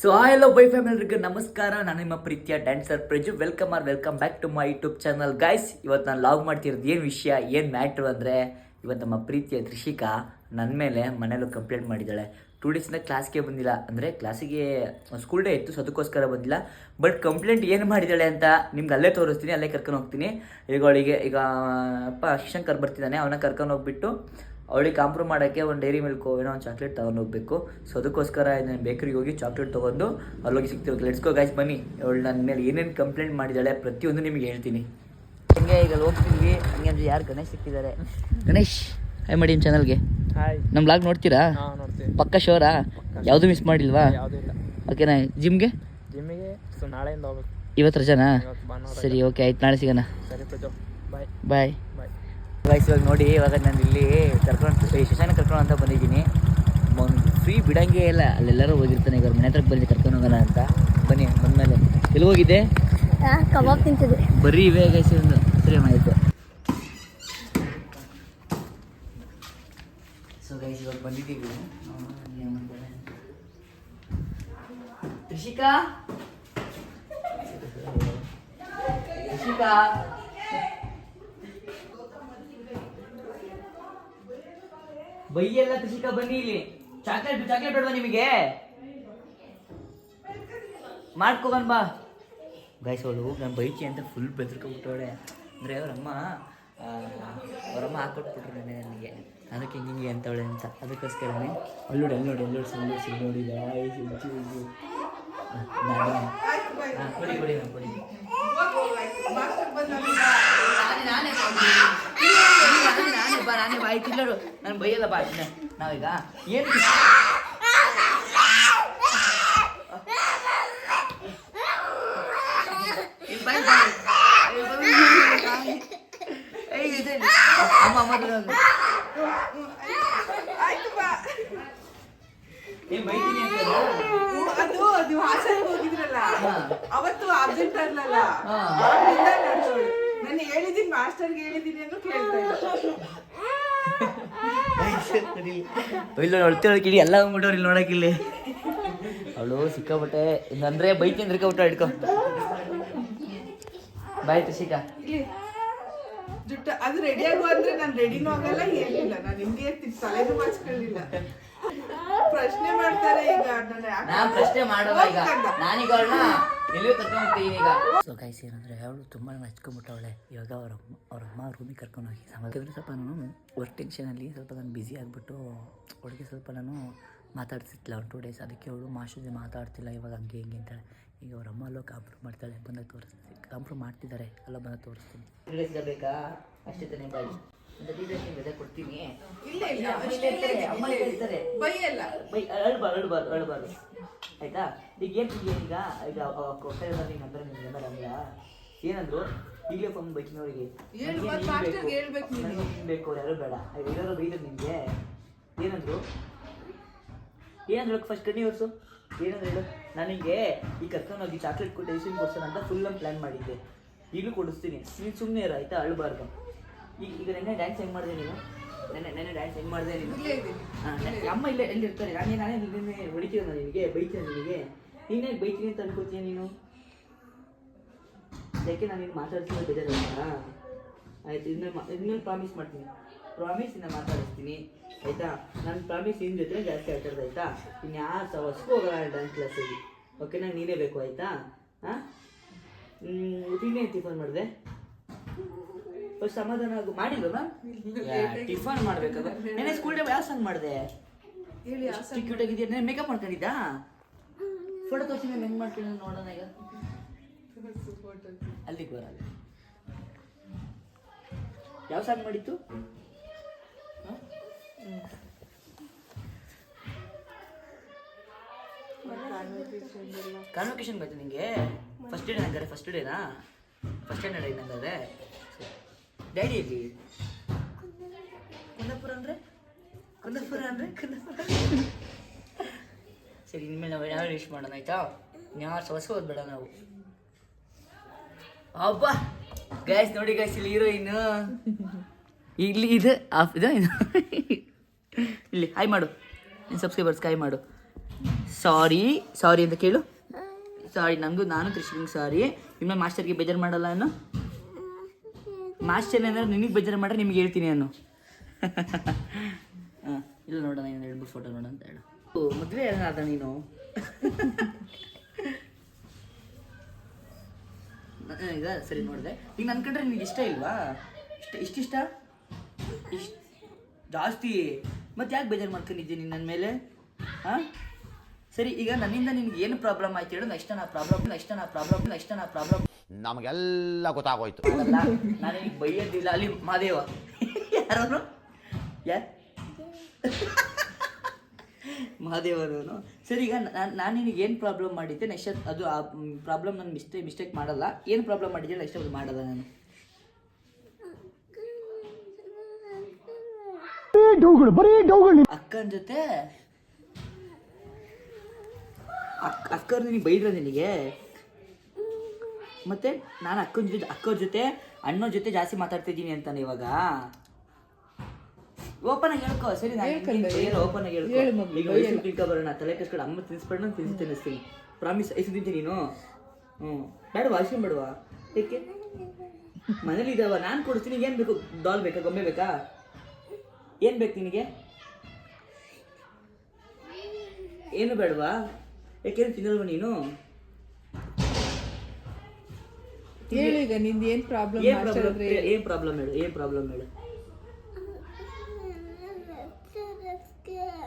So hello by ಫ್ಯಾಮಿಲಿಗೆ ನಮಸ್ಕಾರ. ನಾನು ನಿಮ್ಮ ಪ್ರೀತಿಯ dancer Praju. Welcome back to my YouTube channel. Guys, ಇವತ್ತು ನಾನು ಲಾಗ್ ಮಾಡ್ತಿರೋದು ಏನು ವಿಷಯ, ಏನು ಮ್ಯಾಟ್ರು ಅಂದರೆ, ಇವತ್ತು ನಮ್ಮ ಪ್ರೀತಿಯ ತ್ರಿಷಿಕಾ ನನ್ನ ಮೇಲೆ ಮನೇಲೂ ಕಂಪ್ಲೇಂಟ್ ಮಾಡಿದ್ದಾಳೆ. 2 ಡೇಸಿಂದ ಕ್ಲಾಸ್ಗೆ ಬಂದಿಲ್ಲ, ಅಂದರೆ ಕ್ಲಾಸಿಗೆ ಸ್ಕೂಲ್ ಡೇ ಇತ್ತು, ಸೊ ಅದಕ್ಕೋಸ್ಕರ ಬಂದಿಲ್ಲ. ಬಟ್ ಕಂಪ್ಲೇಂಟ್ ಏನು ಮಾಡಿದ್ದಾಳೆ ಅಂತ ನಿಮ್ಗೆ ಅಲ್ಲೇ ತೋರಿಸ್ತೀನಿ, ಅಲ್ಲೇ ಕರ್ಕೊಂಡು ಹೋಗ್ತೀನಿ. ಈಗ ಅಪ್ಪ ಶಿಶಂಕರ್ ಬರ್ತಿದ್ದಾನೆ, ಅವನ ಕರ್ಕೊಂಡು ಹೋಗ್ಬಿಟ್ಟು ಅವಳಿಗೆ ಕಾಂಪ್ರೂವ್ ಮಾಡೋಕ್ಕೆ ಒಂದು ಡೈರಿ ಮಿಲ್ಕು ಏನೋ ಒಂದು ಚಾಕ್ಲೇಟ್ ತೊಗೊಂಡು ಹೋಗಬೇಕು. ಸೊ ಅದಕ್ಕೋಸ್ಕರ ನಾನು ಬೇಕರಿಗೆ ಹೋಗಿ ಚಾಕ್ಲೇಟ್ ತೊಗೊಂಡು ಅಲ್ಲೋಗಿ ಸಿಗ್ತೀವಿ. ಲೆಟ್ಸ್ ಗೋ ಗೈಸ್, ಬನ್ನಿ. ಅವಳು ನನ್ನ ಮೇಲೆ ಏನೇನು ಕಂಪ್ಲೇಂಟ್ ಮಾಡಿದ್ದಾಳೆ ಪ್ರತಿಯೊಂದು ನಿಮಗೆ ಹೇಳ್ತೀನಿ. ಹಂಗೆ ಈಗ ಹೋಗ್ತೀವಿ. ಹಂಗೆ ಅಂದರೆ ಯಾರು ಗಣೇಶ್ ಸಿಕ್ಕಿದ್ದಾರೆ. ಗಣೇಶ್, ಹಾಯ್ ಮಾಡಿ ನಿಮ್ಮ ಚಾನಲ್ಗೆ. ಹಾಯ್. ನಮ್ಮ ಬ್ಲಾಗ್ ನೋಡ್ತೀರಾ? ಪಕ್ಕ ಶೋರಾ? ಯಾವುದು ಮಿಸ್ ಮಾಡಿಲ್ವಾ? ಓಕೆನಾ? ಜಿಮ್ಗೆ ನಾಳೆಯಿಂದ ಹೋಗ್ಬೇಕು. ಇವತ್ತು ರಜಾನಾ? ಸರಿ, ಓಕೆ, ಆಯ್ತು, ನಾಳೆ ಸಿಗೋಣ. ಬಾಯ್ ಬಾಯ್. ಗೈಸ್, ಇವಾಗ ನೋಡಿ, ಇವಾಗ ನಾನು ಇಲ್ಲಿ ಶಶಾನ ಕರ್ಕೊಂಡು ಅಂತ ಬಂದಿದ್ದೀನಿ. ಫ್ರೀ ಬಿಡಂಗೆ ಇಲ್ಲ, ಅಲ್ಲೆಲ್ಲರೂ ಹೋಗಿರ್ತಾನೆ. ಈಗ ಮನೆ ಹತ್ರಕ್ಕೆ ಬಂದು ಕರ್ಕೊಂಡು ಹೋಗೋಣ ಅಂತ. ಬನ್ನಿ. ಬಂದಮೇಲೆ ಎಲ್ಲಿ ಹೋಗಿದ್ದೆ? ಕಬಾಬ್ ತಿಂತಿದ್ದೆ. ಬರೀ ಇವೇ ಗೈಸ್. ಒಂದು ಸರಿ ಆಯಿತು. ಸೊ ಗೈಸ್, ಇವಾಗ ಬಂದಿದ್ದೀವಿ. ತ್ರಿಷಿಕಾ ಬೈಯೆಲ್ಲ. ತ್ರಿಷಿಕಾ ಬನ್ನಿ ಇಲ್ಲಿ. ಚಾಕ್ಲೇಟ್ ಬೇಡವಾ ನಿಮಗೆ? ಮಾಡ್ಕೊಬನ್ ಬಾ. ಗೈಸ್, ಅವಳು ನಾನು ಬೈಕಿ ಅಂತ ಫುಲ್ ಬೆದರ್ಕೊಬಿಟ್ಟವಳೆ. ಅಂದರೆ ಅವರಮ್ಮ ಹಾಕೊಟ್ಬಿಟ್ರು ನನಗೆ, ಅದಕ್ಕೆ ಹಿಂಗೆ ಅಂತವಳೆ ಅಂತ. ಅದಕ್ಕೋಸ್ಕರನೇ ಅಲ್ಲೋಡಿ ನೋಡಿ ಗಾಯ್ಸ್. ಕೊಡಿ ನಾನೇ ಬಾಯಿ ತಿನ್ನೋಡು. ನಾನು ಬೈಯಲ್ಲ ಬಾ. ನಾವೀಗ ಏನು ಅಮ್ಮ ಬೈತೀನಿ ಅದು ಹಾಸನ್ಗೆ ಹೋಗಿದ್ರಲ್ಲ, ಅವತ್ತು ಅಬ್ಸೆಂಟ್ ಅಲ್ಲಲ್ಲ, ನಾನು ಹೇಳಿದ್ದೀನಿ, ಮಾಸ್ಟರ್ಗೆ ಹೇಳಿದ್ದೀನಿ ಅಂತ ಕೇಳ್ತಾ ಇಲ್ಲ. ನೋಡ್ತಿರೋಕಿಲ್ಲಿ ಎಲ್ಲ ಹೋಗ್ಬಿಟ್ಟವ್ರು ಇಲ್ಲಿ ನೋಡೋಕಿಲ್ಲಿ. ಅವಳು ಸಿಕ್ಕಾಬಿಟ್ಟೆ ಅಂದರೆ ಬೈತೀನಿ ಅಂದ್ರೆ ಊಟ ಹಿಡ್ಕೊ. ಬಾಯ್ ತ್ರಿಷಿಕಾ. ಜುಟ್ಟ ಅದು ರೆಡಿ ಆಗುವ ಅಂದ್ರೆ ನಾನು ರೆಡಿನೂ ಆಗಲ್ಲ, ಏನಿಲ್ಲ. ನಾನು ಹಿಂಗೆ ತಲೆನೂ ಮಾಡ್ಸ್ಕೊಳ್ಳಿಲ್ಲ. ಪ್ರಶ್ನೆ ಮಾಡ್ತಾರೆ ಈಗ. ನಾನು ಪ್ರಶ್ನೆ ಮಾಡುವ ಈಗ. ನಾನೀಗ ಎಲ್ಲಿಯೂ ಕರ್ಕೊಂಡು ಹೋಗ್ತೀನಿ ಈಗ. ಸೊ ಗೈಸ್, ಏನಂದರೆ ಅವಳು ತುಂಬ ಹಚ್ಕೊಂಡ್ಬಿಟ್ಟವಳೆ. ಇವಾಗ ಅವ್ರಮ್ಮ ರೂಮಿಗೆ ಕರ್ಕೊಂಡು ಹೋಗಿ ಯಾಕಂದರೆ ಸ್ವಲ್ಪ ನಾನು ವರ್ಕ್ ಟೆನ್ಷನಲ್ಲಿ ಸ್ವಲ್ಪ ನಾನು ಬ್ಯುಸಿ ಆಗಿಬಿಟ್ಟು ಅವಳಿಗೆ ಸ್ವಲ್ಪ ನಾನು ಮಾತಾಡ್ತಿರ್ತಿಲ್ಲ ಒಂದು 2 ಡೇಸ್. ಅದಕ್ಕೆ ಅವಳು ಮಾಸ್ಟರ್ ಜೊತೆ ಮಾತಾಡ್ತಿಲ್ಲ. ಇವಾಗ ಹಂಗೆ ಹಿಂಗೆ ಅಂತಾಳೆ. ಈಗ ಅವ್ರಮ್ಮ ಅಲ್ಲೋ ಕಾಂಪ್ರೂವ್ ಮಾಡ್ತಾಳೆ. ಬಂದಾಗ ತೋರಿಸ್ತೀನಿ. ಕಾಂಪ್ರೂವ್ ಮಾಡ್ತಿದ್ದಾರೆ, ಅಲ್ಲ ಬಂದಾಗ ತೋರಿಸ್ತೀನಿ. 3 ಡೇಸ್ ಬೇಕಾ? ಅಷ್ಟೇ ತಾನೇ ಬಾಯಿ. ಬೆಲೆ ಕೊಡ್ತೀನಿ. ಅಮ್ಮ ಹೇಳ್ತಾರೆ ಬೈಯಲ್ಲ, ಅಳ್ಬಾರ್ದು ಆಯ್ತಾ? ಈಗ ಏನು ಈಗ ಕೊಟ್ಟರೆ ನಂಬರ್ ಏನಂದ್ರು? ಈಗಲೇ ಫೋನ್ ಬೈಕಿನವ್ರಿಗೆ ಬೇಕು, ಅವ್ರು ಯಾರು ಬೇಡ. ಎಲ್ಲರೂ ಬೈದ್ರು ನಿಮಗೆ. ಏನಂದ್ರು ಫಸ್ಟ್ ಕಣ್ಣಿ ವರ್ಷು ಏನಂದ್ರೆ ಹೇಳು. ನನಗೆ ಈ ಕರ್ಕೊಂಡು ಹೋಗಿ ಚಾಕ್ಲೇಟ್ ಕೊಟ್ಟು ಐಸ್ ಕ್ರೀಮ್ ಕೊಡ್ಸೋಣ ಅಂತ ಫುಲ್ ನಮ್ಮ ಪ್ಲ್ಯಾನ್ ಮಾಡಿದ್ದೆ. ಈಗಲೂ ಕೊಡಿಸ್ತೀನಿ, ನೀನು ಸುಮ್ಮನೆ ಇರು ಆಯ್ತಾ? ಅಳ್ಬಾರ್ದು. ಈಗ ನೆನ್ನೆ ಡ್ಯಾನ್ಸ್ ಹೆಂಗೆ ಮಾಡಿದೆ ನೀನು? ನೆನ್ನೆ ಡ್ಯಾನ್ಸ್ ಹೆಂಗೆ ಮಾಡಿದೆ ನೀನು? ಅಮ್ಮ ಇಲ್ಲೇ ಎಲ್ಲಿರ್ತಾರೆ. ನಾನೇ ನಿನ್ನೆ ಹೊಡಿತೀರ ನಿನಗೆ, ಬೈತೀನಿ ನಿನಗೆ. ನೀನೇ ಬೈತೀನಿ ಅಂತ ಅನ್ಕೋತೀಯ ನೀನು? ಯಾಕೆ ನಾನು ನೀನು ಮಾತಾಡ್ತೀನಿ ಬೇಜಾರಲ್ಲ? ಆಯ್ತು, ಇನ್ನೊಂದು ಪ್ರಾಮಿಸ್ ಮಾಡ್ತೀನಿ. ಇನ್ನು ಮಾತಾಡಿಸ್ತೀನಿ ಆಯಿತಾ? ನಾನು ಪ್ರಾಮಿಸ್ ನಿನ್ನ ಜೊತೆ ಜಾಸ್ತಿ ಆಟಾಡ್ದು ಆಯಿತಾ? ಇನ್ನು ಯಾರು ಹೊಸ್ಕೂ ಹೋಗೋಣ ಡ್ಯಾನ್ಸ್ ಕ್ಲಾಸಿಗೆ. ಓಕೆನಾ? ನೀನೇ ಬೇಕು ಆಯಿತಾ? ಹಾಂ, ತಿನ್ನೇ ಟಿಫನ್ ಮಾಡಿದೆ. ಫಸ್ಟ್ ಸಮಾಧಾನ ಮಾಡಿಲ್ವ ಮ್ಯಾಮ್? ಟಿಫನ್ ಮಾಡ್ಬೇಕಾದ್ರೆ ನೆನೆ ಸ್ಕೂಲ್ ಟೈಮ್ ಯಾವ ಸಾಂಗ್ ಮಾಡಿದೆ? ಕ್ಯೂಟ್ ಆಗಿದೆಯಾ? ನೆನೆ ಮೇಕಪ್ ಮಾಡ್ಕೊಂಡಿದ್ದಾ? ಫೋಟೋ ತೋರಿಸಿ ನಾನು ಹೆಂಗೆ ಮಾಡ್ತೀನಿ ನೋಡೋಣ. ಈಗ ಅಲ್ಲಿಗೆ ಬರಲ್ಲ. ಯಾವ ಸಾಂಗ್ ಮಾಡಿತ್ತು? ಕಾನ್ವೊಕೇಶನ್ ಬಂತು ನಿಂಗೆ? ಫಸ್ಟ್ ಡೇ ಹಂಗಾರೆ? ಫಸ್ಟ್ ಡೇನಾ? ಫಸ್ಟ್ ಡೇ ಹಂಗಾದ್ರೆ ಡ್ಯಾಡಿ ಎಲ್ಲಿ? ಕುಂದಾಪುರ ಅಂದರೆ ಸರಿ, ಇನ್ಮೇಲೆ ನಾವು ಯಾವ ವಿಶ್ ಮಾಡೋಣ ಆಯ್ತಾ? ಯಾರು ಹೊಸ ಬೇಡ ನಾವು. ಅಬ್ಬಾ ಗೈಸ್ ನೋಡಿ ಗೈಸ್, ಇಲ್ಲಿ ಹೀರೋಯಿನ್ ಇಲ್ಲಿ ಇದು ಇಲ್ಲಿ ಹಾಯ್ ಮಾಡು. ನಿನ್ನ ಸಬ್ಸ್ಕ್ರೈಬರ್ಸ್ ಹಾಯ್ ಮಾಡು. ಸಾರಿ ಅಂತ ಕೇಳು. ಸಾರಿ ನಾನು ತ್ರಿಷಿಗೆ ಸಾರಿ. ಇನ್ನು ಮಾಸ್ಟರ್ಗೆ ಬೇಜಾರು ಮಾಡಲ್ಲ ನಾನು. ಮಾಸ್ಟರ್ ಏನಾದ್ರು ನಿನಗೆ ಬೇಜಾರು ಮಾಡ್ರೆ ನಿಮ್ಗೆ ಹೇಳ್ತೀನಿ ನಾನು. ಹಾಂ ಇಲ್ಲ ನೋಡೋಣ, ಏನು 2-3 ಫೋಟೋ ನೋಡೋಣ ಅಂತ ಹೇಳು. ಮದುವೆ ಏನಾದ ನೀನು? ಈಗ ಸರಿ ನೋಡಿದೆ. ಈಗ ನನ್ನ ಕಂಡ್ರೆ ನಿನಗೆ ಇಷ್ಟ ಇಲ್ವಾ? ಇಷ್ಟ ಜಾಸ್ತಿ. ಮತ್ತೆ ಯಾಕೆ ಬೇಜಾರು ಮಾಡ್ಕೊಂಡಿದ್ದೀನಿ ನನ್ನ ಮೇಲೆ? ಹಾಂ ಸರಿ, ಈಗ ನನ್ನಿಂದ ನಿನ್ಗೆ ಏನು ಪ್ರಾಬ್ಲಮ್ ಆಯ್ತು ಹೇಳು. ನೆಕ್ಸ್ಟ್ ನಾ ಪ್ರಾಬ್ಲಮ್ ನಮಗೆಲ್ಲ ಗೊತ್ತಾಗೋಯ್ತು. ಅಲ್ಲ, ನಾನು ಈಗ ಬೈಯೋದಿಲ್ಲ. ಅಲ್ಲಿ ಮಹಾದೇವ ಯಾರವನು? ಮಹಾದೇವನು. ಸರಿ, ಈಗ ನಾನು ನಿನಗೆ ಏನು ಪ್ರಾಬ್ಲಮ್ ಮಾಡಿದ್ದೆ ನೆಕ್ಸ್ಟ್ ಅದು ಆ ಪ್ರಾಬ್ಲಮ್ ನಾನು ಮಿಸ್ಟೇಕ್ ಮಾಡಲ್ಲ. ಏನು ಪ್ರಾಬ್ಲಮ್ ಮಾಡಿದ್ದೆ ನೆಕ್ಸ್ಟ್ ಅದು ಮಾಡಲ್ಲ ನಾನು. ಅಕ್ಕನ ಜೊತೆ ಅಕ್ಕವ್ರು ನಿನಗೆ ಬೈದ್ರ ನಿನಗೆ? ಮತ್ತೆ ನಾನು ಅಕ್ಕವ್ರ ಜೊತೆ ಅಣ್ಣವ್ರ ಜೊತೆ ಜಾಸ್ತಿ ಮಾತಾಡ್ತಿದ್ದೀನಿ ಅಂತಾನೆ ಇವಾಗ. ಓಪನ್ ಆಗಿ ಹೇಳ್ಕೊ. ಸರಿ, ಓಪನ್ ಆಗಿ ಹೇಳ್ಕೊ. ಈಗ ವಯಸ್ಸು ತಿನ್ಕೊ ಬರೋಣ, ತಲೆ ಕೆಸ್ಕೊಂಡು ಅಮ್ಮ ತಿನ್ಸ್ಬೇಡ, ನಾನು ತಿನ್ನಿಸ್ತೀನಿ. ಪ್ರಾಮಿಸ್ ಐಸು ತಿಂತೀನಿ ನೀನು. ಬೇಡವಾ? ಐಸ್ಕ್ರೀಮ್ ಬೇಡವಾ? ಏಕೆ? ಮನೇಲಿ ಇದಾವ, ನಾನು ಕೊಡ್ತೀನಿ. ಏನು ಬೇಕು? ಡಾಲ್ ಬೇಕಾ? ಗೊಂಬೆ ಬೇಕಾ? ಏನು ಬೇಕು ನಿನಗೆ? ಏನು ಬೇಡವಾ? ಯಾಕೆಂದ್ರೆ ತಿನ್ನಲ್ವ ನೀನು? ಹೇಳು ಈಗ ನಿಂದು ಏನು ಪ್ರಾಬ್ಲಮ್? ಏನು ಪ್ರಾಬ್ಲಮ್ ಹೇಳು.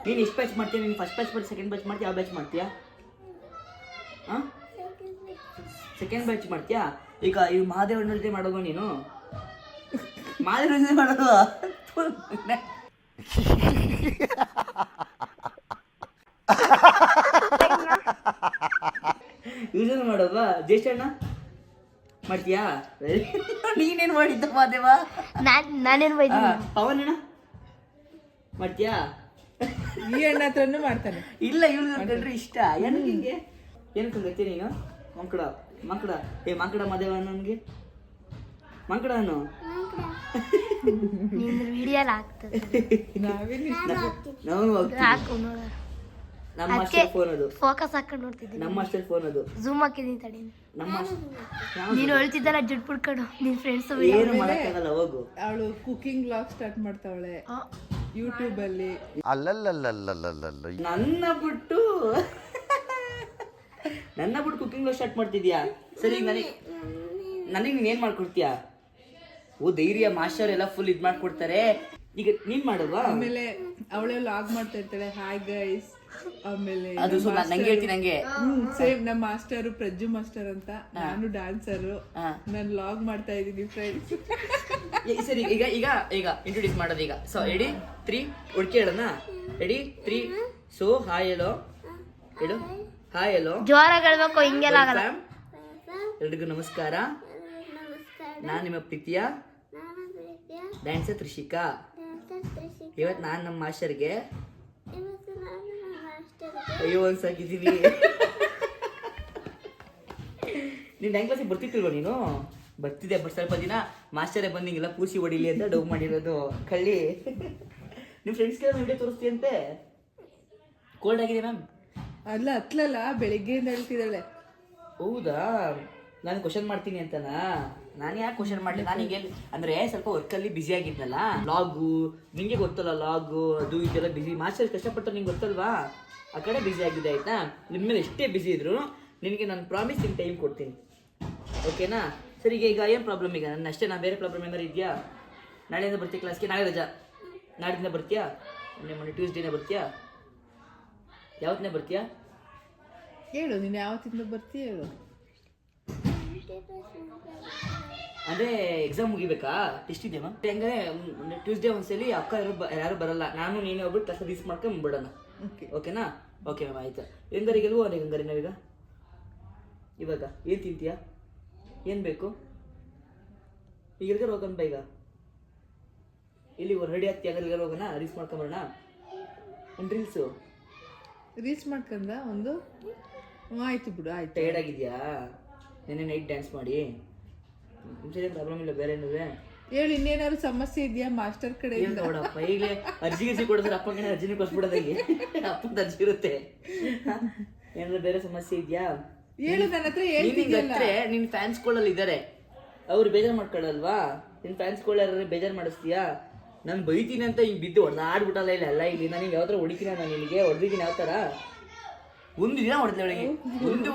ನೀನು ಎಷ್ಟು ಬ್ಯಾಚ್ ಮಾಡ್ತೀಯ? ನೀನು ಫಸ್ಟ್ ಬ್ಯಾಚ್ ಮಾಡಿ ಸೆಕೆಂಡ್ ಬ್ಯಾಚ್ ಮಾಡ್ತೀಯ? ಯಾವ ಬ್ಯಾಚ್ ಮಾಡ್ತೀಯಾ? ಹಾಂ, ಸೆಕೆಂಡ್ ಬ್ಯಾಚ್ ಮಾಡ್ತೀಯಾ? ಈಗ ಮಹಾದೇವನ ಜೊತೆ ಮಾಡೋದು ನೀನು? ಮಹಾದೇವನ ಜೊತೆ ಮಾಡೋದು ಯೂಸನ್ ಮಾಡೋದಾ? ಜ್ಯೇಷ್ಠಣ್ಣ ಮಾಡ್ತೀಯಾ? ನೀನೇನು ಮಾಡಿದ್ದ ಮಹಾದೇವ? ನಾನೇನು ಬೈದಿಲ್ಲ. ಪವನ್ ಅಣ್ಣ ಮಾಡ್ತೀಯಾ? ಈ ಅಣ್ಣ ಹತ್ರನೂ ಮಾಡ್ತಾನೆ. ಇಲ್ಲ, ಇವ್ಳು ಕಂಡ್ರೆ ಇಷ್ಟ. ಏನಕ್ಕೆ ಹಿಂಗೆ? ಏನಕ್ಕೆ ಗೊತ್ತಿ ನೀನು? ಮಂಕಡ ಮಹಾದೇವ ನನಗೆ ಮಂಕಡನು ವಿಡಿಯೋಲ್ ಆಗ್ತದೆ. ನಮ್ಮ ಮಾಸ್ಟರ್ ಫೋನ್ ಅದು. ಫೋಕಸ್ ಹಾಕೊಂಡು ನೋಡ್ತಿದ್ದೀನಿ. ನಮ್ಮ ಮಾಸ್ಟರ್ ಫೋನ್ ಅದು. ಝೂಮ್ ಹಾಕಿದ್ದೀನಿ ತಡಿ. ನಮ್ಮ ನೀನು ಹೇಳ್ತಿದ್ದಲ್ಲ ಜುಟ್ ಬಿಡ್ಕೊಂಡು ನಿನ್ ಫ್ರೆಂಡ್ಸ್ ಏನು ಮಾಡಕ್ಕಾಗಲ್ಲ, ಹೋಗು. ಅವಳು ಕುಕಿಂಗ್ ವ್ಲಾಗ್ ಸ್ಟಾರ್ಟ್ ಮಾಡ್ತಾವಳೆ ಯೂಟ್ಯೂಬ್ ಅಲ್ಲಿ. ನನ್ನ ಬಿಟ್ಟು ಕುಕಿಂಗ್ ಸ್ಟಾರ್ಟ್ ಮಾಡ್ತಿದ್ಯಾ? ಸರಿ, ನನಗೆ ನೀನ್ ಏನ್ ಮಾಡ್ಕೊಡ್ತೀಯಾ? ಓ ಧೈರ್ಯ, ಮಾಸ್ಟರ್ ಎಲ್ಲ ಫುಲ್ ಇದ್ ಮಾಡ್ಕೊಡ್ತಾರೆ. ಈಗ ನೀನ್ ಮಾಡುವಾ? ಆಮೇಲೆ ಅವಳೇ ವ್ಲಾಗ್ ಮಾಡ್ತಾ ಇರ್ತಾಳೆ, ಹಾಯ್ ಗೈಸ್. ಆಮೇಲೆ ಅದು ನಂಗೆ ಹೇಳ್ತೀನಿ. ನಂಗೆ ಸೇಮ್ ನಮ್ಮ ಮಾಸ್ಟರ್ ಪ್ರಜ್ಜು ಮಾಸ್ಟರ್ ಅಂತ, ನಾನು ಡ್ಯಾನ್ಸರ್, ನಾನು ವ್ಲಾಗ್ ಮಾಡ್ತಾ ಇದ್ದೀನಿ ಫ್ರೆಂಡ್ಸ್. ಸರಿ, ಈಗ ಇಂಟ್ರೊಡ್ಯೂಸ್ ಮಾಡೋದು ಈಗ. ಸೊ ರೆಡಿ 3 ಹುಡ್ಕಿ ಹೇಳೋಣ. ರೆಡಿ 3 ಸೊ ಹಾಯ್ ಎಲ್ಲೋ ಹೇಳು. ಹಾಯ್ ಎಲ್ಲೋ ಜೋರಾಗಿ ಹೇಳ್ಬೇಕು, ಹಿಂಗೆಲ್ಲ ಆಗಲ್ಲ. ಎಲ್ರಿಗೂ ನಮಸ್ಕಾರ. ನಾನು ನಿಮ್ಮ ಪ್ರೀತಿಯ ಡ್ಯಾನ್ಸರ್ ತ್ರಿಷಿಕಾ. ಇವತ್ತು ನಾನು ನಮ್ಮ ಮಾಸ್ಟರ್ಗೆ ಅಯ್ಯೋ ಅನ್ಸಾಕಿದ್ದೀನಿ. ನೀನು ಡ್ಯಾನ್ಸ್ ಕ್ಲಾಸಿಗೆ ಬರ್ತಿತ್ತಿಲ್ವ ನೀನು? ಬರ್ತಿದ್ದೆ, ಬಟ್ ಸ್ವಲ್ಪ ದಿನ ಮಾಸ್ಟರೇ ಬಂದಿಂಗಿಲ್ಲ, ಪೂಸಿ ಹೊಡಿಲಿ ಅಂತ ಡೌ ಮಾಡಿರೋದು ಕಳ್ಳಿ. ನಿಮ್ಮ ಫ್ರೆಂಡ್ಸ್ಗೆಲ್ಲ ವಿಡಿಯೋ ತೋರಿಸ್ತೀಯಂತೆ. ಕೋಲ್ಡ್ ಆಗಿದೆ ಮ್ಯಾಮ್? ಅಲ್ಲ ಹತ್ಲಲ್ಲ, ಬೆಳಿಗ್ಗೆಯಿಂದ ಹೇಳ್ತಿದ್ದಾಳೆ. ಹೌದಾ? ನಾನು ಕ್ವಶನ್ ಮಾಡ್ತೀನಿ ಅಂತನಾ? ನಾನು ಯಾಕೆ ಕ್ವಶನ್ ಮಾಡಲಿ? ನಾನೀಗ ಅಂದರೆ ಸ್ವಲ್ಪ ವರ್ಕಲ್ಲಿ ಬ್ಯುಸಿ ಆಗಿದ್ನಲ್ಲ. ಲಾಗು ನಿಮಗೆ ಗೊತ್ತಲ್ಲ, ಲಾಗು ಅದು ಇದೆಲ್ಲ ಬ್ಯುಸಿ. ಮಾಸ್ಟರ್ ಕಷ್ಟಪಟ್ಟು ನಿಂಗೆ ಗೊತ್ತಲ್ವಾ? ಆ ಕಡೆ ಬ್ಯುಸಿ ಆಗಿದೆ, ಆಯಿತಾ? ನಿಮ್ಮ ಮೇಲೆ ಎಷ್ಟೇ ಬ್ಯುಸಿ ಇದ್ರು ನಿನಗೆ ನಾನು ಪ್ರಾಮಿಸ್ ನಿಮ್ಗೆ ಟೈಮ್ ಕೊಡ್ತೀನಿ, ಓಕೆನಾ? ಸರಿ, ಈಗ ಏನು ಪ್ರಾಬ್ಲಮ್? ಈಗ ನನ್ನ ಅಷ್ಟೇ, ನಾನು ಬೇರೆ ಪ್ರಾಬ್ಲಮ್ ಏನಾರು ಇದೆಯಾ? ನಾಳೆಯಿಂದ ಬರ್ತೀಯ ಕ್ಲಾಸ್ಗೆ? ನಾಳೆ ರಜಾ. ನಾಡಿಂದ ಬರ್ತೀಯಾ? ಮೊನ್ನೆ ಟ್ಯೂಸ್ಡೇನೇ ಬರ್ತೀಯಾ? ಯಾವತ್ತನೇ ಬರ್ತೀಯಾ? ಹೇಳು, ನೀನು ಯಾವತ್ತಿಂದ ಬರ್ತೀಯ ಹೇಳು. ಅಂದರೆ ಎಕ್ಸಾಮ್ ಮುಗಿಬೇಕಾ? ಟೆಸ್ಟ್ ಇದೆಯಾ ಮ್ಯಾಮ್? ಹೆಂಗಂದ್ರೆ ಟ್ಯೂಸ್ಡೇ ಒಂದ್ಸಲಿ ಅಕ್ಕ ಯಾರು ಬರಲ್ಲ, ನಾನು ನೀನೇ ಹೋಗ್ಬಿಟ್ಟು ಕ್ಲಾಸ್ ಮಿಸ್ ಮಾಡ್ಕೊಂಡು ಬಿಡೋಣ, ಓಕೆನಾ? ಓಕೆ ಮ್ಯಾಮ್, ಆಯ್ತು. ಹೆಂಗಾರಿ ಗೆಲ್ವು ಅವನಿಗೆ? ಹಂಗಾರಿ ನಾವೀಗ ಇವಾಗ ಏನು ತಿಂತೀಯಾ? ಏನು ಬೇಕು? ಈಗ ಎಲ್ಗಾರು ಹೋಗೋಣ ಬಾ. ಈಗ ಇಲ್ಲಿ ರೆಡಿ ಆಗ್ತೀಯ? ಎಲ್ಗಾರು ಹೋಗೋಣ, ರೀಲ್ಸ್ ಮಾಡ್ಕೊಂಬರೋಣ. ಒಂದು ರೀಲ್ಸ್ ಮಾಡ್ಕೊಂಡ ಒಂದು. ಆಯ್ತು ಬಿಡು, ಆಯ್ತು. ಟೈರ್ಡ್ ಆಗಿದೆಯಾ? ನೆನ್ನೆ ನೈಟ್ ಡ್ಯಾನ್ಸ್ ಮಾಡಿ? ಸರಿ, ಪ್ರಾಬ್ಲಮ್ ಇಲ್ಲ. ಬೇರೆ ಏನಿದೆ? ಹೇಳು ಇನ್ನೇನಾದ್ರು ಸಮಸ್ಯೆ ಇದೆಯಾ ಮಾಸ್ಟರ್ ಕಡೆಯಿಂದ? ನೋಡಪ್ಪ ಈಗಲೇ ಅರ್ಜಿ ಕೊಡಿದ್ರೆ ಅಪ್ಪ ಕಡೆ ಅರ್ಜಿನೇ ಕೊಟ್ಬಿಡೋದಾಗಿ ಅಪ್ಪಂದು ಅರ್ಜಿ ಇರುತ್ತೆ. ಏನಾದ್ರು ಬೇರೆ ಸಮಸ್ಯೆ ಇದೆಯಾ? ಹೇಳು, ನನ್ನ ಹತ್ರ ನಿನ್ ಹೇಳ್ತಿದ್ಯಲ್ಲ. ನಿನ್ ಫ್ಯಾನ್ಸ್ಗಳಲ್ಲಿ ಇದ್ದಾರೆ, ಅವ್ರು ಬೇಜಾರು ಮಾಡ್ಕೊಳ್ಳಲ್ವಾ? ನಿನ್ ಫ್ಯಾನ್ಸ್ಗಳು ಯಾರು ಬೇಜಾರು ಮಾಡಿಸ್ತೀಯಾ? ನಾನು ಬೈತೀನಿ ಅಂತ ಹಿಂಗೆ ಬಿದ್ದು ಹೊಡೆದಾಡ್ಬಿಟ್ಟಲ್ಲ ಇಲ್ಲ ಎಲ್ಲ ಇಲ್ಲಿ. ನಾನು ಹಿಂಗೆ ಯಾವ ಥರ ಹೊಡಿತೀನಿ, ನಾನು ನಿನಗೆ ಹೊಡೆದಿದ್ದೀನಿ ಯಾವ ಥರ? ಒಂದು ದಿನ ಹೊಡೆದ್ಲೆ ಅವಳಿಗೆ,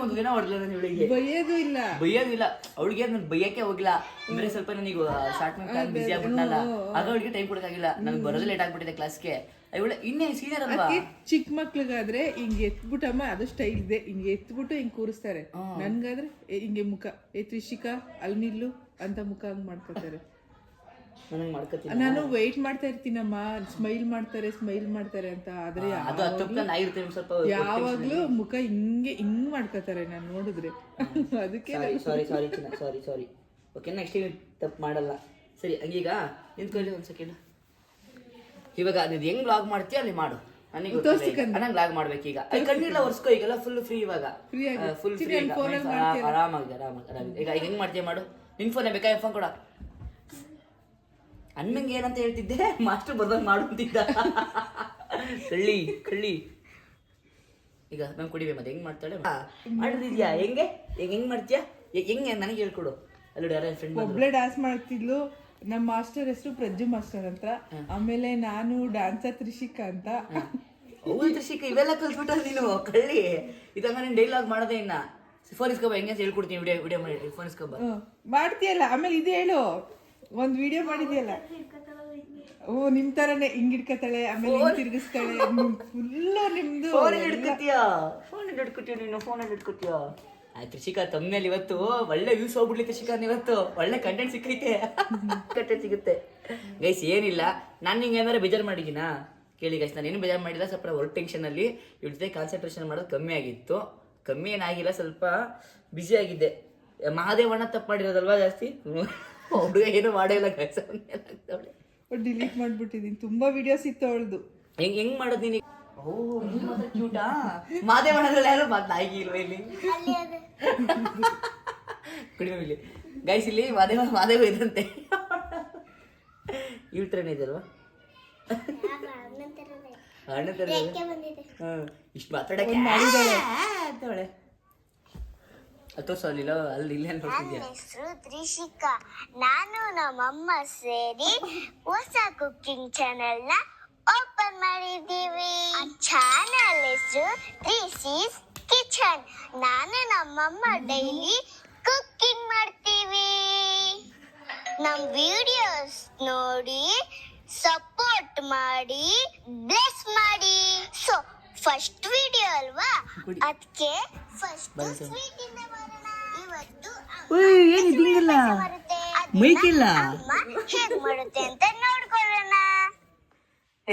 ಒಂದು ದಿನ ಹೊಡೆದ್ಲೆ ನಾನು ಇವಳಿಗೆ. ಬೈಯೋದು ಇಲ್ಲ, ಬೈಯೋದಿಲ್ಲ ಅವಳಿಗೆ, ನಾನು ಬೈಯಕ್ಕೆ ಹೋಗಿಲ್ಲ ಅಂದ್ರೆ ಸ್ವಲ್ಪ ನನಗೆ ಶಾರ್ಟ್ ಮೇಲೆ ಬಿಸಿ ಆಗ್ಬಿಟ್ಟನಲ್ಲ, ಆಗ ಅವಳಿಗೆ ಟೈಮ್ ಕೊಡೋಕ್ಕಾಗಿಲ್ಲ. ನನಗೆ ಬರೋದು ಲೇಟ್ ಆಗ್ಬಿಟ್ಟಿದೆ ಕ್ಲಾಸ್ಗೆ. ಇವಳು ಇನ್ನೇ ಸೀನಿಯರ್ ಅಲ್ವಾ? ಚಿಕ್ಕ ಮಕ್ಳಿಗಾದ್ರೆ ಹಿಂಗೆ ಎತ್ಬಿಟ್ಟಮ್ಮ, ಅದು ಸ್ಟೈಲ್ ಇದೆ, ಹಿಂಗೆ ಎತ್ಬಿಟ್ಟು ಹಿಂಗೆ ಕೂರಿಸ್ತಾರೆ. ನನ್ಗಾದ್ರೆ ಹಿಂಗೆ ಮುಖ ತ್ರಿಷಿಕಾ ಅಲ್ಲಿ ನಿಲ್ಲು ಅಂತ ಮುಖ ಹಂಗ್ ಮಾಡ್ಕೊತಾರೆ. ನನಗೆ ಮಾಡ್ಕೊತೀನಿ, ನಾನು ವೆಯ್ಟ್ ಮಾಡ್ತಾ ಇರ್ತೀನಮ್ಮ, ಸ್ಮೈಲ್ ಮಾಡ್ತಾರೆ ಅಂತ. ಆದ್ರೆ ಅದು ಹತ್ತೊಪ್ಪತ್ತು ಆಗಿರುತ್ತೆ ಸ್ವಲ್ಪ. ಯಾವಾಗ್ಲೂ ಮುಖ ಹಿಂಗ್ ಮಾಡ್ಕೊತಾರೆ ನಾನು ನೋಡಿದ್ರೆ. ಅದಕ್ಕೆ ಸಾರಿ ಓಕೆ, ನೆಕ್ಸ್ಟ್ ಟೈಮ್ ತಪ್ಪು ಮಾಡಲ್ಲ. ಸರಿ ಹಂಗೀಗ ನಿಂತ್ಕೊಳ್ಳಿ ಒಂದು ಸೆಕೆಂಡ್. ಇವಾಗ ನೀವು ಹೆಂಗ್ ವ್ಲಾಗ್ ಮಾಡ್ತೀಯ ಅಲ್ಲಿ ಮಾಡು, ನನಗೆ ನಂಗೆ ವ್ಲಾಗ್ ಮಾಡ್ಬೇಕೀಗ. ಕಣ್ಣಿಲ್ಲ ಒರ್ಸ್ಕೋ, ಈಗೆಲ್ಲ ಫುಲ್ ಫ್ರೀ, ಇವಾಗ ಫುಲ್ ಫ್ರೀ, ಆರಾಮಾಗಿ. ಈಗ ಹೆಂಗ್ ಮಾಡ್ತೀಯ ಮಾಡು. ನಿನ್ ಫೋನ್ ಬೇಕಾ? ಫೋನ್ ಕೊಡ. ಅಣ್ಣಂಗೆ ಏನಂತ ಹೇಳ್ತಿದ್ದೆ, ಮಾಸ್ಟರ್ ಬರ್ದಂಗೆ ಮಾಡು ಅಂತಿದ್ದ. ಕಳ್ಳಿ ಈಗ ಮ್ಯಾಮ್ ಕುಡಿಬೇಕು, ಮತ್ತೆ ಹೆಂಗ್ ಮಾಡ್ತಾಳೆ ಮಾಡಿದ್ಯಾ? ಹೆಂಗ್ ಮಾಡ್ತೀಯಾ? ಹೆಂಗೆ ನನಗೆ ಹೇಳ್ಕೊಡು. ಅಲ್ಲಿ ಯಾರ ಫ್ರೆಂಡ್ ಒಬ್ಳೆ ಡ್ಯಾನ್ಸ್ ಮಾಡ್ತಿದ್ಲು. ನಮ್ಮ ಮಾಸ್ಟರ್ ಹೆಸರು ಪ್ರಜ್ಜು ಮಾಸ್ಟರ್ ಅಂತ. ಆಮೇಲೆ ನಾನು ಡ್ಯಾನ್ಸರ್ ತ್ರಿಷಿಕಾ ಅಂತ. ತ್ರಿಷಿಕಾ ಇವೆಲ್ಲ ಕಲ್ಸ್ಬಿಟ್ಟ ನೀನು ಕಳ್ಳಿ. ಇದಂಗ ನೀನು ಡೈಲಾಗ್ ಮಾಡದೆ ಇನ್ನ ಫೋನ್ ಇಸ್ಕೊಬ, ಹೆಂಗೆ ಹೇಳ್ಕೊಡ್ತೀನಿ. ವಿಡಿಯೋ ಮಾಡಿ ಫೋನ್ ಇಸ್ಕೊಬ. ಮಾಡ್ತೀಯಲ್ಲ. ಆಮೇಲೆ ಇದು ಹೇಳು, ಒಂದ್ ವಿಡಿಯೋ ಮಾಡಿದ್ಯಲ್ಲ, ನಿಮ್ ತರನೇ ಹಿಂಗ್ ಇಟ್ಕತಾಳೆ, ಆಮೇಲೆ ಹಿಂಗ್ ತಿರ್ಗಿಸ್ತಾಳೆ. ಫುಲ್ಲು ನಿಮ್ದು ಫೋನ್ ಹಿಡ್ಕೊತೀಯ ನೀನು, ಫೋನ್ ಹಿಡ್ಕೊತೀಯ. ತ್ರಿಷಿಕಾ ತಮ್ಮನೇಲಿ ಇವತ್ತು ಒಳ್ಳೆ ವ್ಯೂಸ್ ಹೋಗ್ಬಿಡ್ಲಿ. ತ್ರಿಷಿಕಾ ಇವತ್ತು ಒಳ್ಳೆ ಕಂಟೆಂಟ್ ಸಿಕ್ಕೈತೆ, ಕಂಟೆಂಟ್ ಸಿಗುತ್ತೆ. ಗೈಸ್ ಏನಿಲ್ಲ, ನಾನು ನಿಂಗೆ ಏನಾರು ಬೇಜಾರು ಮಾಡಿದ್ದೀನಾ ಕೇಳಿ ಗೈಸ್. ನಾನು ಏನು ಬೇಜಾರು ಮಾಡಿಲ್ಲ, ಸ್ವಲ್ಪ ವರ್ಕ್ ಟೆನ್ಷನಲ್ಲಿ ಇವ್ರ ಜೊತೆ ಕಾನ್ಸಂಟ್ರೇಷನ್ ಮಾಡೋದು ಕಮ್ಮಿ ಆಗಿತ್ತು. ಕಮ್ಮಿ ಏನಾಗಿಲ್ಲ, ಸ್ವಲ್ಪ ಬ್ಯುಸಿ ಆಗಿದ್ದೆ. ಮಹಾದೇವಣ್ಣ ತಪ್ಪು ಮಾಡಿರೋದಲ್ವಾ ಜಾಸ್ತಿ, ಹುಡುಗ ಏನು ಮಾಡೇ ಇಲ್ಲ ಗೈಸ್. ಡಿಲೀಟ್ ಮಾಡ್ಬಿಟ್ಟಿದೀನಿ, ತುಂಬಾ ವಿಡಿಯೋಸ್ ಇತ್ತು ಅವಳದು. ಹೆಂಗ್ ಮಾಡೋದು ನೀನು? ಕ್ಯೂಟಾ ಮಾದೇವಣ್ಣದಲ್ಲಿ ಯಾರು ನಾಯಿಗೆ ಇಲ್ವ ಇಲ್ಲಿ? ಕುಡಿಮೆ ಇಲ್ಲಿ ಗೈಸ್, ಇಲ್ಲಿ ಮಾದೇವ ಇದಂತೆ. ಇವ್ ಟ್ರೈನ್ ಇದೆ ಅಲ್ವಾ? ಅಣ್ಣ ತರ ಇಷ್ಟು ಮಾತಾಡಕ್ಕೆ ಅಂತವಳೆ. ತೋರ್ಸಲಿಲ್ಲ ಅಲ್ಲಿ ಇಲ್ಲೇ ನೋಡ್ತಿದ್ಯಾ? ಹೆಸರು ತ್ರಿಷಿಕಾ. ನಾನು ನಮ್ಮಮ್ಮ ಸೇರಿ ಹೊಸ ಕುಕಿಂಗ್ ಚಾನೆಲ್ ನ ಓಪನ್ ಮಾಡಿದ್ದೀವಿ. ಚಾನೆಲ್ ಹೆಸರು 3C's ಕಿಚನ್. ನಾನು ನಮ್ಮಮ್ಮ ಡೈಲಿ ಕುಕಿಂಗ್ ಮಾಡ್ತೀವಿ. ನಮ್ ವಿಡಿಯೋಸ್ ನೋಡಿ ಸಪೋರ್ಟ್ ಮಾಡಿ, ಬ್ಲೆಸ್ ಮಾಡಿ. ಸೊ ಫಸ್ಟ್ ವಿಡಿಯೋ ಅಲ್ವಾ, ಅದಕ್ಕೆ ಫಸ್ಟ್ ಸ್ವೀಟ್ ಇಂದ ಬರೋಣ. ಇವತ್ತು ಏನಿಲ್ಲ ಬರುತ್ತೆ, ಮೈಕಿಲ್ಲ, ಅಮ್ಮ ಹೇಗ್ ಮಾಡುತ್ತೆ ಅಂತ ನೋಡ್ಕೊಳ್ಳೋಣ.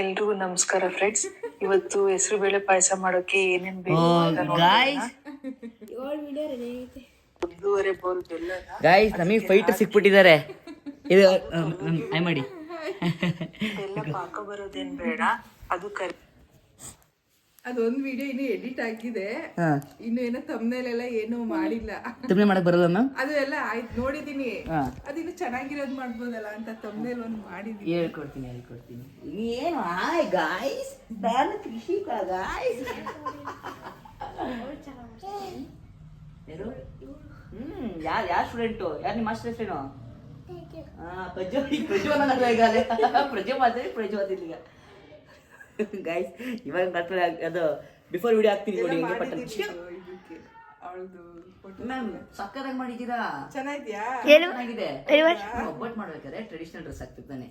ಎಲ್ರಿಗೂ ನಮಸ್ಕಾರ ಫ್ರೆಂಡ್ಸ್. ಇವತ್ತು ಹೆಸರು ಬೇಳೆ ಪಾಯಸ ಮಾಡೋಕೆ ಏನೇನ್ ಬೇಕು ಒಂದೂವರೆ ಬೌಲ್ ಬೆಲ್ಲ. ಗಾಯ್ಸ್ ನಮಗೆ ಫೈಟರ್ ಸಿಕ್ಬಿಟ್ಟಿದ್ದಾರೆ. ಇದು ಐ ಮಾಡಿ ಬೆಲ್ಲ ಪಾಕ ಬರೋದೇನ್ ಬೇಡ, ಅದು ಅದೊಂದ್ ವಿಡಿಯೋ ಇನ್ನು ಎಡಿಟ್ ಆಗಿದೆ, ಇನ್ನು ಏನೋ ತಮ್ಮನೇಲೆಲ್ಲ ಏನು ಮಾಡಿಲ್ಲ. ತುಂಬಾ ಮಾಡಕ್ ಬರಲ್ಲ ಮ್ಯಾಮ್? ಅದು ಎಲ್ಲ ಆಯ್ತು, ನೋಡಿದೀನಿ. ಅದಿನ್ನು ಚೆನ್ನಾಗಿರೋದ್ ಮಾಡ್ಬೋದಲ್ಲ ಅಂತ ತಮ್ಮನೇಲಿ ಒಂದ್ ಮಾಡಿದೀನಿ. ಹೇಳ್ಕೊಡ್ತೀನಿ. ಏನು ಹಾಯ್ ಗಾಯ್ಸ್, ನಾನು ತ್ರಿಷಿಕಾ ಗಾಯ್ಸ್. ಯಾರು? ಯಾರು ಸ್ಟೂಡೆಂಟು? ಯಾರು ನಿಮ್ಮ ಮಾಸ್ಟರ್ ಹೆಸರೇನು? ಪ್ರಜ್ವಲ್ ಗೈಸ್. ಇವಾಗ ಬರ್ತಾರೆ ಅದು ಬಿಫೋರ್ ವಿಡಿಯೋ ಹಾಕ್ತೀನಿ ನೋಡಿ. ಮ್ಯಾಮ್ ಸಕ್ಕತ್ತಾಗಿ ಮಾಡಿದ್ದೀರಾ, ಚೆನ್ನಾಗಿದ್ಯಾ? ಚೆನ್ನಾಗಿದೆ. ಒಬ್ಬಟ್ಟು ಮಾಡ್ಬೇಕಾದ್ರೆ ಟ್ರೆಡಿಷನಲ್ ಡ್ರೆಸ್ ಹಾಕ್ತಿರ್ತಾನೆ,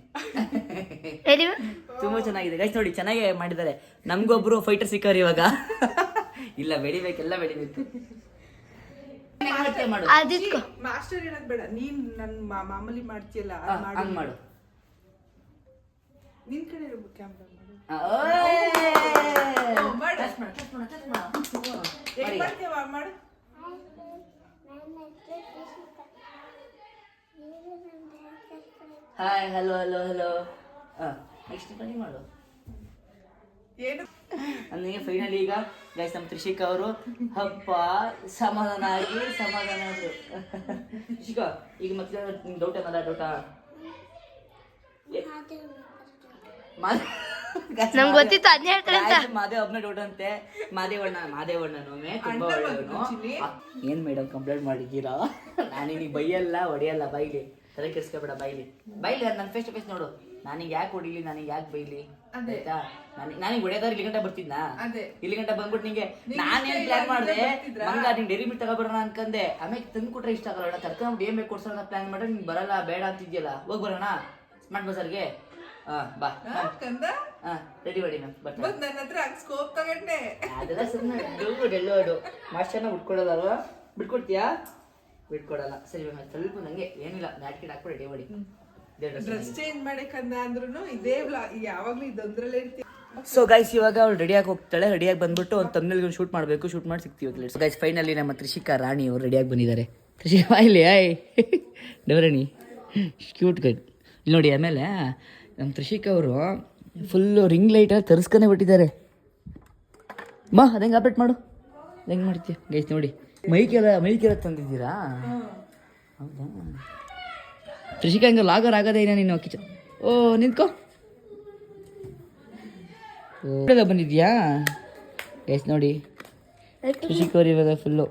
ತುಂಬಾ ಚೆನ್ನಾಗಿದೆ ಗೈಸ್. ನೋಡಿ ಚೆನ್ನಾಗಿ ಮಾಡಿದ್ದಾರೆ. ನಮ್ಗೊಬ್ರು ಫೈಟರ್ ಸಿಕ್ಕವ್ರು ಇವಾಗ. ಇಲ್ಲ ಬೆಳಿಬೇಕೆಲ್ಲ ಬೆಳಿಬೇಕು. ಮಾಸ್ಟರ್ ಹೇಳೋದ್ ಬೇಡ, ನೀನ್ ನನ್ ಮಾಮೂಲಿ ಮಾಡ್ತೀಯಲ್ಲ ಹಂಗ್ ಮಾಡು. ನಿನ್ ಕಡೆ ಕ್ಯಾಮ್ರಾ ಮಾಡು. ಹಾಯ್ ಹಲೋ ನೆಕ್ಸ್ಟ್ ಮಾಡು. ಏನು ನನಗೆ ಫೈನಲಿ ಈಗ ಗೈಸ್ ನಮ್ಮ ತ್ರಿಷಿಕಾ ಅವರು ಹಬ್ಬ ಸಮಾಧಾನ ಆದ್ರು. ತ್ರಿಷಿಕಾ ಈಗ ಮತ್ತೆ ಡೌಟ್ ಅನ್ನಲ್ಲ, ಡೌಟಾ ನಮ್ಗೆ ಗೊತ್ತಿತ್ತು ಅದನ್ನ ಹೇಳ್ತಾರೆ ಅಂತ. ಮಾದೇವ್ ಒಬ್ನೇ ಡೌಟ್ ಅಂತೆ. ಮಾದೇವಣ್ಣನೊಮ್ಮೆ ತುಂಬಾ ಒಳ್ಳೆಯವನು. ಏನ್ ಮೇಡಮ್ ಕಂಪ್ಲೇಂಟ್ ಮಾಡಿದ್ದೀರಾ? ನಾನಿಗೆ ಬೈಯಲ್ಲ ಹೊಡೆಯಲ್ಲ, ಬೈಲಿ ತಲೆ ಕೆಡ್ಸ್ಕೊಬೇಡ, ಬೈಲಿ ನನ್ನ ಫೇಸ್ ಟು ಫೇಸ್ ನೋಡು. ನಾನಿಗೆ ಯಾಕೆ ಹೊಡಿಲಿ, ನನಗೆ ಯಾಕೆ ಬೈಲಿ ಆಯ್ತಾ? ನಾನಿಗೆ ಹೊಡೆಯೋದಾದ್ರೆ ಇಲ್ಲಿ ಗಂಟೆ ಬರ್ತಿದ್ನಾ? ಇಲ್ಲಿ ಗಂಟೆ ಬಂದ್ಬಿಟ್ಟು ನಿಂಗೆ ನಾನೇನ್ ಪ್ಲಾನ್ ಮಾಡಿದೆ, ಮಂಗ ನೀನ್ ಡೈರಿ ಮಿಲ್ಕ್ ತಗೊಬರೋಣ ಅನ್ಕಂದೆ. ಆಮೇಲೆ ತಂದು ಕೊಟ್ರೆ ಇಷ್ಟ ಆಗಲ್ಲ, ಕರ್ಕೊಂಡ್ ಏನ್ ಬೇಕು ಕೊಡ್ಸೋಣ ಪ್ಲಾನ್ ಮಾಡ್ರೆ ನಿಂಗೆ ಬರಲ್ಲ ಬೇಡ ಅಂತಿದ್ಯಲ್ಲ. ಹೋಗ್ ಬರೋಣ ಸ್ಮಾರ್ಟ್ ಬಜಾರ್ಗೆ. ಬಾ ರೆಡಿ ಮಾಡಿ ನನ್ನ ಹತ್ರ ಸ್ಕೋಪ್ ತಗೊಂಡೆ. ಅದೆಲ್ಲ ಸುಮ್ಮನೆ ಡೆಲ್ಲೋಡು ಮಾಸ್ಟ್ ಚೆನ್ನಾಗಿ ಬಿಟ್ಕೊಡೋದಲ್ವಾ? ಬಿಟ್ಕೊಡ್ತೀಯಾ? ಬಿಟ್ಕೊಡಲ್ಲ. ಸರಿ ಸ್ವಲ್ಪ ನಂಗೆ ಏನಿಲ್ಲ, ನಾಟ್ಕಿಟ್ ಹಾಕ್ಬಿಟ್ಟು ರೆಡಿ ಮಾಡಿ. ಡ್ರೆಸ್ ಚೇಂಜ್ ಮಾಡಕ್ಕಂದ ಅಂದ್ರೂ ಇದೇ ಯಾವಾಗ್ಲೂ ಇದೊಂದ್ರಲ್ಲೇ ಇರ್ತೀವಿ. ಸೊ ಗೈಸ್ ಇವಾಗ ಅವಳು ರೆಡಿಯಾಗಿ ಹೋಗ್ತಾಳೆ. ರೆಡಿಯಾಗಿ ಬಂದ್ಬಿಟ್ಟು ಒಂದು ತಮ್ಮನಲ್ಲಿ ಶೂಟ್ ಮಾಡಬೇಕು. ಶೂಟ್ ಮಾಡಿ ಸಿಗ್ತೀವಿ. ಸೊ ಗೈಸ್ ಫೈನಲಿ ನಮ್ಮ ತ್ರಿಷಿಕಾ ರಾಣಿ ಅವರು ರೆಡಿಯಾಗಿ ಬಂದಿದ್ದಾರೆ. ತ್ರಿಷಿಕಾ ಇಲ್ಲಿ ಆಯ್ ಡವರಾಣಿ ಕ್ಯೂಟ್ ಗೈಡ್ ಇಲ್ಲಿ ನೋಡಿ. ಆಮೇಲೆ ನಮ್ಮ ತ್ರಿಷಿಕಾ ಅವರು ಫುಲ್ಲು ರಿಂಗ್ ಲೈಟಲ್ಲಿ ತರಿಸ್ಕೊಂಡೇ ಬಿಟ್ಟಿದ್ದಾರೆ. ಅದು ಹೆಂಗೆ ಆಪ್ರೇಟ್ ಮಾಡು, ಹೆಂಗೆ ಮಾಡ್ತೀಯ ಗೈಸ್ ನೋಡಿ. ಮೈಕೆಲ್ಲ ತಂದಿದ್ದೀರಾ? ಹೌದಾ? ತ್ರಿಷಿಕಾ ಹಂಗೆ ಲಾಗರ್ ಆಗೋದೇ ಇಲ್ಲ ನೀನು ಕಿಚನ್. ಓ ನಿಂತ್ಕೋ. ಬಂದಿದ್ಯಾ ಗೈಸ್ ನೋಡಿ. ತ್ರಿಷಿಕಾ ಅವ್ರು ಇವಾಗ ಫುಲ್ಲು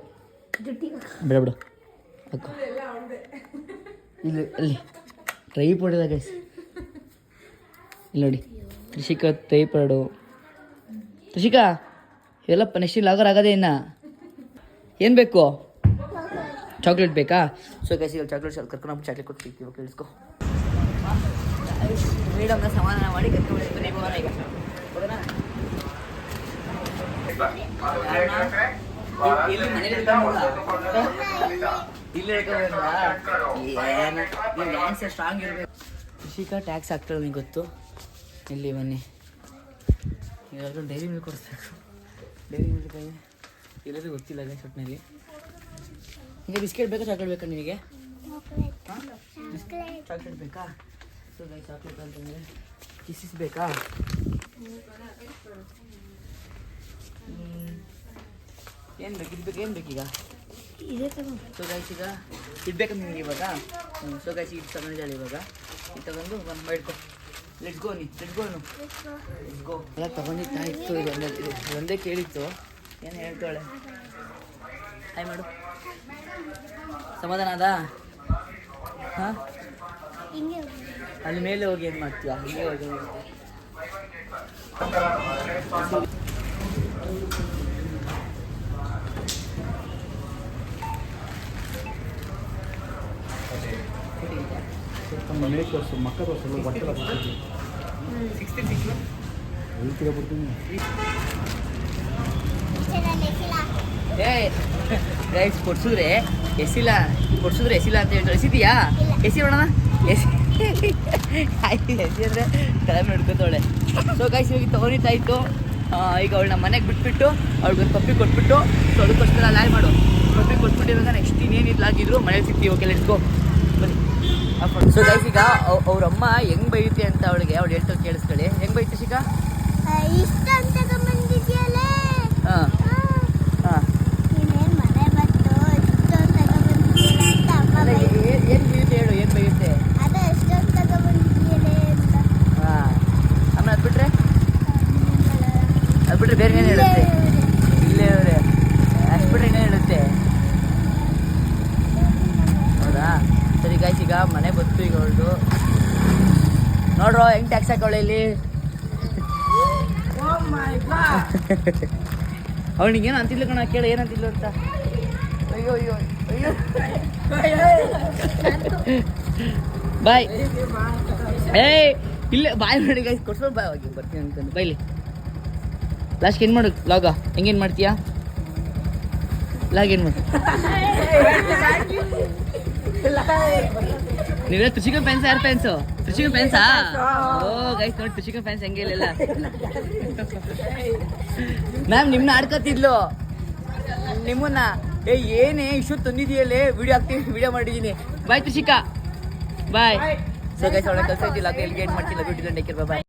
ಬಿಡು ಹಾಕೋ. ಇಲ್ಲಿ ಅಲ್ಲಿ ಟ್ರೈ ಪಡಿದ ಗೈಸ್ ಇಲ್ಲಿ ನೋಡಿ. ತ್ರಿಷಿಕಾ ಟ್ರೈ ಪಡು. ತ್ರಿಷಿಕಾ ಇವೆಲ್ಲ ನೆಕ್ಸ್ಟ್ ಲಾಗರ್ ಆಗೋದೇ ಇನ್ನ. ಏನು ಬೇಕು? ಚಾಕ್ಲೇಟ್ ಬೇಕಾ? ಸೊ ಗೈಸ್ ಈಗ ಚಾಕ್ಲೇಟ್ ಕರ್ಕೊಂಡು ಚಾಕ್ಲೇಟ್ ಕೊಟ್ಟು ಕೇಳಿಸ್ಕೊ. ಮೇಡಮ್ನ ಸಮಾಧಾನ ಮಾಡಿ ಕರ್ಕೊಂಡು ಬನ್ನಿ ಹೋಗೋಣ ಈಗ. ಹೋಗೋಣ ಇಲ್ಲಿ ಮನೇಲಿ ಇಲ್ಲೇ ಡ್ಯಾನ್ಸ್ ಸ್ಟ್ರಾಂಗ್ ಇರಬೇಕು. ತ್ರಿಷಿಕಾ ಟ್ಯಾಕ್ಸ್ ಆಗ್ತಾಳೆ ನಿಂಗೆ ಗೊತ್ತು. ಇಲ್ಲಿ ಬನ್ನಿ, ಎಲ್ಲರೂ ಡೈರಿ ಮಿಲ್ಕ್ ಕೊಡಿಸ್ಬೇಕು. ಡೈರಿ ಮಿಲ್ಕ್ ಎಲ್ಲರಿಗೂ ಗೊತ್ತಿಲ್ಲ ಗೈಸ್ ಒಟ್ಟಿನಲ್ಲಿ. ನಿಮಗೆ ಬಿಸ್ಕೆಟ್ ಬೇಕಾ ಚಾಕ್ಲೇಟ್ ಬೇಕಾ ನಿಮಗೆ? ಚಾಕ್ಲೇಟ್ ಬೇಕಾ? ಸೊ ಗೈಸ್ ಚಾಕ್ಲೇಟ್ ಅಂತಂದರೆ ಕಿಸಿಸ್ ಬೇಕಾ? ಏನು ಬೇಕು? ಇದು ಬೇಕು? ಏನು ಬೇಕೀಗ? ಸೊ ಗೈಸ್ ಈಗ ಇಡ್ಬೇಕಾ ನಿಮಗೆ ಇವಾಗ? ಸೊ ಗೈಸ್ ಇದು ತಗೊಂಡಿದ್ದಾಳೆ ಇವಾಗ. ಇದು ತಗೊಂಡು ಒಂದು ಇಟ್ಕೊ. ಲೆಟ್ಸ್ ಗೋ ಎಲ್ಲ ತಗೊಂಡಿದ್ದಾಯಿತು. ಇದು ಒಂದೇ ಕೇಳಿತ್ತು. ಏನು ಹೇಳ್ತಾಳೆ? ಹಾಯ್ ಮಾಡು. ಸಮಾಧಾನ ಅದ? ಹಾಂ ಅಲ್ಲಿ ಮೇಲೆ ಹೋಗಿ ಏನು ಮಾಡ್ತೀಯ? ಹಿಂಗೆ ಹೋಗಿ ಗೈಸ್ ಕೊಡ್ಸಿದ್ರೆ ಎಸಿಲ್ಲ ಅಂತ ಹೇಳ್ತಾರೆ. ಎಸಿದೀಯಾ? ಎಸಿ ನೋಡೋಣ. ಎಸಿ ಅಂದರೆ ತಲೆ ಹಿಡ್ಕೊತಾಳೆ. ಸೊ ಗೈಸ್ ಇವಾಗ ತೊಗೊಂಡಿದ್ದಾಯಿತು. ಈಗ ಅವಳನ್ನ ಮನೆಗೆ ಬಿಟ್ಬಿಟ್ಟು ಅವ್ಳಿಗೊಂದು ಪಪ್ಪಿ ಕೊಟ್ಬಿಟ್ಟು, ಸೊ ಅದಕ್ಕೋಸ್ಕರ ಲಾಯ್ ಮಾಡು. ಪಪ್ಪಿ ಕೊಟ್ಬಿಟ್ಟು ಇವಾಗ ನೆಕ್ಸ್ಟ್ ಇನ್ನೇನಿಲ್ಲ ಆಗಿದ್ರು ಮನೇಲಿ ಸಿಗ್ತೀವಿ. ಓಕೆ ಲೆಟ್ಸ್ ಗೋ ಬನ್ನಿ. ಸೊ ಗೈಸ್ ಈಗ ಅವ್ರಮ್ಮ ಹೆಂಗೆ ಬೈಯುತ್ತೆ ಅಂತ ಅವಳಿಗೆ ಅವ್ಳು ಹೇಳ್ತಾರೆ ಕೇಳಿಸ್ಕೊಳ್ಳಿ. ಹೆಂಗೆ ಬೈಯುತ್ತೆ ಶಿಕಾ? ಇಷ್ಟ ಅಂತ ಬಂದಿದ್ಯಲ್ಲ. ಹಾಂ ಹಾಂ ಏನು ಬೈಯುತ್ತೆ ಹೇಳು, ಏನು ಬೈಯುತ್ತೆ? ಹಾಂ ಆಮೇಲೆ ಅದು ಬಿಟ್ರೆ ಬೇರೆ ಏನು ಹೇಳುತ್ತೆ? ಇಲ್ಲೇ ಅವರೇ ಅಷ್ಟು ಬಿಟ್ರೆ ಇನ್ನೇನು ಹೇಳುತ್ತೆ? ಹೌದಾ? ಸರಿ ಗಾಯ್ಸ್ ಈಗ ಮನೆ ಬಂತು. ಈಗ ಅವಳು ನೋಡ್ರೋ ಹೆಂಗೆ ಟ್ಯಾಕ್ಸ್ ಹಾಕೋಳೆ ಇಲ್ಲಿ. ಅವನಿಗೆ ಏನು ಅಂತಿಲ್ಲ ಕಣ, ಕೇಳ ಏನಂತಿಲ್ಲ ಅಂತ. ಅಯ್ಯೋ ಅಯ್ಯೋ ಅಯ್ಯೋ ಬಾಯ್. ಏಯ್ ಇಲ್ಲ ಬಾಯ್ ಮಾಡಿ ಗೈಸ್ ಕೊಡ್ಸ್ಕೊಂಡು ಬಾಯ್ ಹೋಗಿ ಬರ್ತೀನಿ ಅನ್ಕೊಂಡು ಬೈಲಿ. ಲಾಸ್ಟ್ ಏನು ಮಾಡು ಲಾಗ? ಹೆಂಗೇನು ಮಾಡ್ತೀಯಾ ಲಾಗ್? ಏನು ಮಾಡಿ ನೀವೇ ತ್ರಿಷಿಕಾ ಫ್ಯಾನ್ಸ್? ಯಾರು ಫ್ಯಾನ್ಸು? ತ್ರಿಷಿಕಾ ಫ್ಯಾನ್ಸಾ? ಓ ಗೈಸ್ ನೋಡಿ ತ್ರಿಷಿಕಾ ಫ್ಯಾನ್ಸ್ ಹೆಂಗೆ ಇಲ್ಲ. ಮ್ಯಾಮ್ ನಿಮ್ಮನ್ನ ಆಡ್ಕೊತಿದ್ಲು ನಿಮ್ಮನ್ನ. ಏನೇ ಇಷ್ಟು ತಂದಿದೆಯಲ್ಲೇ ವಿಡಿಯೋ ಮಾಡಿದ್ದೀನಿ. ಬಾಯ್ ತ್ರಿಷಿಕಾ ಬಾಯ್. ಸೊ ಗೈಸ್ ಅವಳ ಕೆಲಸ ಇದ್ದಿಲ್ಲ ಎಲ್ಲಿಗೆ ಏನು ಮಾಡ್ತಿಲ್ಲ. ಬ್ಯೂಟಿ ಬಾಯ್.